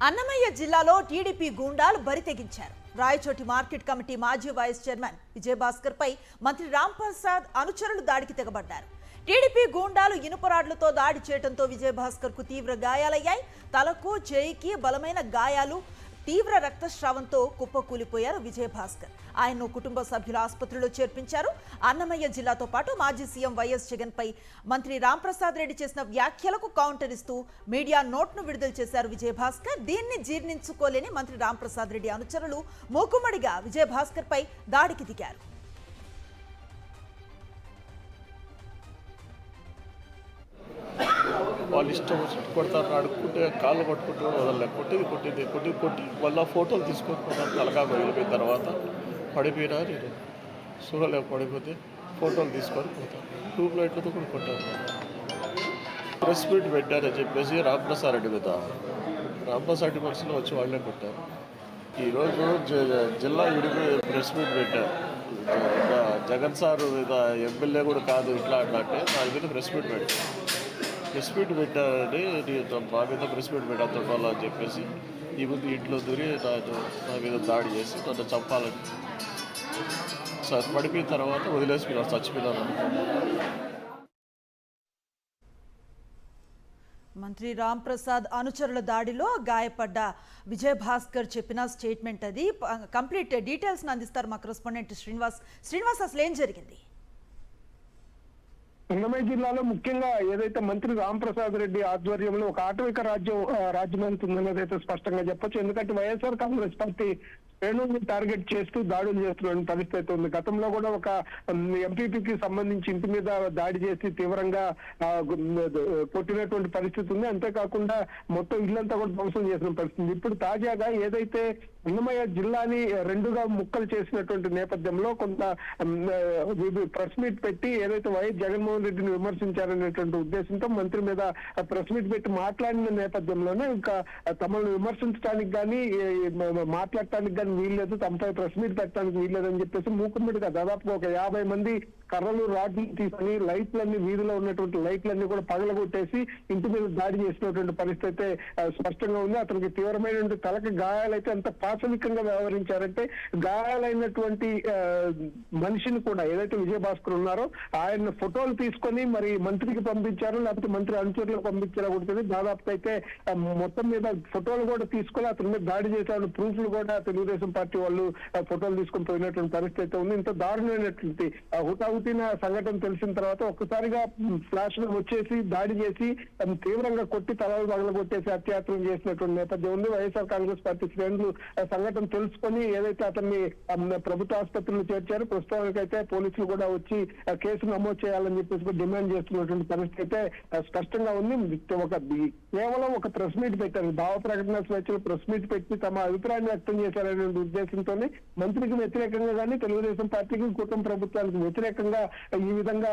అన్నమయ్య జిల్లాలో టీడీపీ గూండాలు బరితెగించారు. Rayachoti market committee మాజీ వైస్ చైర్మన్ విజయభాస్కర్ పై మంత్రి రాంప్రసాద్ అనుచరులు దాడికి తెగబడ్డారు. టీడీపీ గూండాలు ఇనుపరాడ్లతో దాడి చేయడంతో విజయభాస్కర్ కు తీవ్ర గాయాలయ్యాయి. తలకు చేయికి బలమైన గాయాలు, తీవ్ర రక్తస్రావంతో కుప్పకూలిపోయారు విజయభాస్కర్. ఆయన్ను కుటుంబ సభ్యుల ఆసుపత్రిలో చేర్పించారు. అన్నమయ్య జిల్లాతో పాటు మాజీ సీఎం వైఎస్ జగన్ పై మంత్రి రాంప్రసాద్ రెడ్డి చేసిన వ్యాఖ్యలకు కౌంటర్ ఇస్తూ మీడియా నోట్ను విడుదల చేశారు విజయభాస్కర్. దీన్ని జీర్ణించుకోలేని మంత్రి రాంప్రసాద్ రెడ్డి అనుచరులు మూకుమ్మడిగా విజయభాస్కర్ పై దాడికి దిగారు. వాళ్ళు ఇష్టం వచ్చినట్టు కొడతారు, అడుక్కుంటే కాళ్ళు పట్టుకుంటే వదలలే, కొట్టి వాళ్ళ ఫోటోలు తీసుకొని తలగా వెళ్ళిపోయిన తర్వాత పడిపోయినా నేను చూడలేక పడిపోతే ఫోటోలు తీసుకొని పోతాను. ట్యూబ్ లైట్లతో కూడా కొట్టాను. ప్రెస్ మీట్ పెట్టారని చెప్పేసి రాంప్రసాద్ రెడ్డి మీద రాంప్రసాద్ రెడ్డి మనుషులు వచ్చి వాళ్ళే కొట్టారు. ఈరోజు జిల్లా విడిపోయి ప్రెస్ మీట్ పెట్టారు. జగన్ సార్ మీద ఎమ్మెల్యే కూడా కాదు ఇట్లా అంటే దాని మీద ప్రెస్ మీట్ పెట్టారని మా మీద ప్రెస్ మీట్ పెట్టారు అని చెప్పేసి ఈ ముందు ఇంట్లో దూరి నా మీద దాడి చేసి నన్ను చంపాలని సార్ పడిపోయిన తర్వాత వదిలేసి మీరు చచ్చిపోయినాను. మంత్రి రాంప్రసాద్ అనుచరుల దాడిలో గాయపడ్డ విజయభాస్కర్ చెప్పిన స్టేట్మెంట్ అది. కంప్లీట్ డీటెయిల్స్ అందిస్తారు మా కరెస్పాండెంట్ శ్రీనివాస్. అసలు ఏం జరిగింది? అన్నమయ్య జిల్లాలో ముఖ్యంగా ఏదైతే మంత్రి రాంప్రసాద్ రెడ్డి ఆధ్వర్యంలో ఒక ఆటవిక రాజ్యమవుతుందనేది అయితే స్పష్టంగా చెప్పొచ్చు. ఎందుకంటే వైఎస్ఆర్ కాంగ్రెస్ పార్టీ శ్రేణుల్ని టార్గెట్ చేస్తూ దాడులు చేస్తున్న పరిస్థితి ఉంది. గతంలో కూడా ఒక ఎంపీపీకి సంబంధించి ఇంటి మీద దాడి చేసి తీవ్రంగా కొట్టినటువంటి పరిస్థితి ఉంది. అంతేకాకుండా మొత్తం ఇల్లంతా కూడా ధ్వంసం చేసిన పరిస్థితి. ఇప్పుడు తాజాగా ఏదైతే అన్నమయ్య జిల్లాని రెండుగా ముక్కలు చేసినటువంటి నేపథ్యంలో కొంత ప్రెస్ మీట్ పెట్టి ఏదైతే వైఎస్ జగన్మోహన్ రెడ్డిని విమర్శించారనేటువంటి ఉద్దేశంతో మంత్రి మీద ప్రెస్ మీట్ పెట్టి మాట్లాడిన నేపథ్యంలోనే ఇంకా తమను విమర్శించడానికి కానీ మాట్లాడటానికి కానీ వీల్లేదు, తమపై ప్రెస్ మీట్ పెట్టడానికి వీల్లేదని చెప్పేసి మూకుమ్మడిగా దాదాపు ఒక 50 మంది కర్రలు రాడ్లు తీసుకుని లైట్లన్నీ వీధిలో ఉన్నటువంటి లైట్లన్నీ కూడా పగలగొట్టేసి ఇంటి మీద దాడి చేసినటువంటి పరిస్థితి అయితే స్పష్టంగా ఉంది. అతనికి తీవ్రమైనటువంటి తలకి గాయాలైతే అంత పాశవికంగా వ్యవహరించారంటే గాయాలైనటువంటి మనిషిని కూడా ఏదైతే విజయభాస్కర్ ఉన్నారో ఆయన ఫోటోలు తీసుకొని మరి మంత్రికి పంపించారు, లేకపోతే మంత్రి అనుచరులకు పంపించారో కూడా దాదాపు అయితే మొత్తం మీద ఫోటోలు కూడా తీసుకొని అతని మీద దాడి చేశారు. ప్రూఫ్లు కూడా తెలుగుదేశం పార్టీ వాళ్ళు ఫోటోలు తీసుకొని పోయినటువంటి పరిస్థితి అయితే ఉంది. ఇంత దారుణమైనటువంటి హుటాహుటిన సంఘటన తెలిసిన తర్వాత ఒక్కసారిగా ఫ్లాష్ లో వచ్చేసి దాడి చేసి తీవ్రంగా కొట్టి తలలు పగలగొట్టేసి అత్యాచారం చేసినటువంటి నేపథ్యం ఉంది. వైఎస్ఆర్ కాంగ్రెస్ పార్టీ శ్రేణులు సంఘటన తెలుసుకొని ఏదైతే అతన్ని ప్రభుత్వ ఆసుపత్రిలో చేర్చారు. ప్రస్తుతానికైతే పోలీసులు కూడా వచ్చి కేసు నమోదు చేయాలని చెప్పేసి డిమాండ్ చేస్తున్నటువంటి పరిస్థితి అయితే స్పష్టంగా ఉంది. కేవలం ఒక ప్రెస్ మీట్ పెట్టారు, భావ ప్రకటన స్వేచ్ఛలు ప్రెస్ మీట్ పెట్టి తమ అభిప్రాయాన్ని వ్యక్తం చేశారనే ఉద్దేశంతోనే మంత్రికి వ్యతిరేకంగా కానీ తెలుగుదేశం పార్టీకి కుటుంబ ప్రభుత్వానికి వ్యతిరేకంగా ఈ విధంగా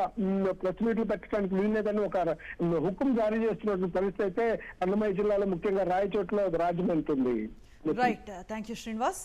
ప్రెస్ మీట్లు పెట్టడానికి వీల్లేదని ఒక హుకుం జారీ చేస్తున్నటువంటి పరిస్థితి అయితే అన్నమయ్య జిల్లాలో ముఖ్యంగా రాయచోట్ల రాజ్యం వెళ్తుంది. Right, thank you Srinivas.